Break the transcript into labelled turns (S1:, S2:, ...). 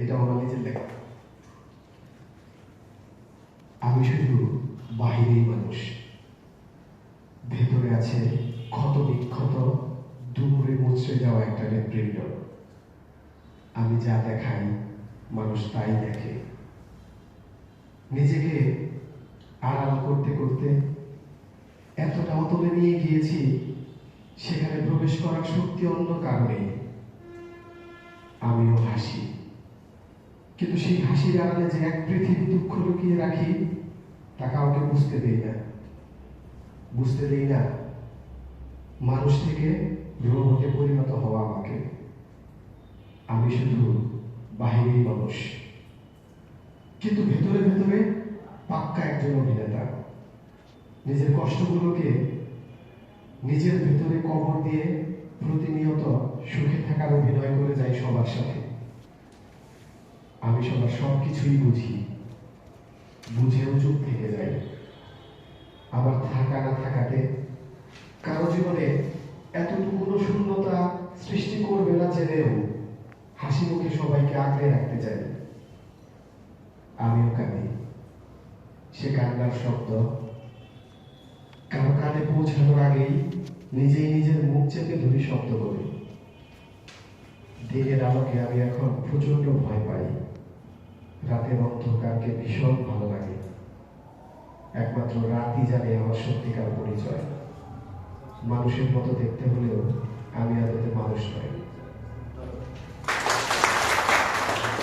S1: এটা আমার নিজের লেখা। আমি শুধু বাহিরেই মানুষ, ভেতরে আছে ক্ষত বিক্ষত দুপুরে মুচড়ে যাওয়া একটা হৃদপিণ্ড। আমি যা দেখাই মানুষ তাই দেখে। নিজেকে আড়াল করতে করতে এতটা অতলে নিয়ে গিয়েছি, সেখানে প্রবেশ করার শক্তি অন্য কারণে। আমিও হাসি, কিন্তু সেই হাসির আড়ালে যে এক পৃথিবী দুঃখ লুকিয়ে রাখি, তা কাউকে বুঝতে দেই না। মানুষ থেকে রোবটে পরিণত হওয়া আমাকে। আমি শুধু বাহিরেই মানুষ, কিন্তু ভেতরে ভেতরে পাক্কা একজন অভিনেতা। নিজের কষ্টগুলোকে নিজের ভেতরে কবর দিয়ে প্রতিনিয়ত সুখে থাকার অভিনয় করে যাই সবার সাথে। আমি সবার সবকিছুই বুঝেও চুপ থেকে যাই। আবার থাকা না থাকাতে কারো জীবনে এতটুকুনো শূন্যতা সৃষ্টি করবে না জেনেও হাসি মুখে সবাইকে আগলে রাখতে চাই। আমিও কাঁদি। সে কান্নার শব্দ কারো কানে পৌঁছানোর আগেই নিজেই নিজের মুখ চেপে ধরি শব্দ করি। দিনের আলোকে আমি এখন প্রচন্ড ভয় পাই। রাতের অন্ধকারকে ভীষণ ভালো লাগে। একমাত্র রাতই জানে আমার সত্যিকার পরিচয়। মানুষের মতো দেখতে হলেও আমি আদতে মানুষ নই।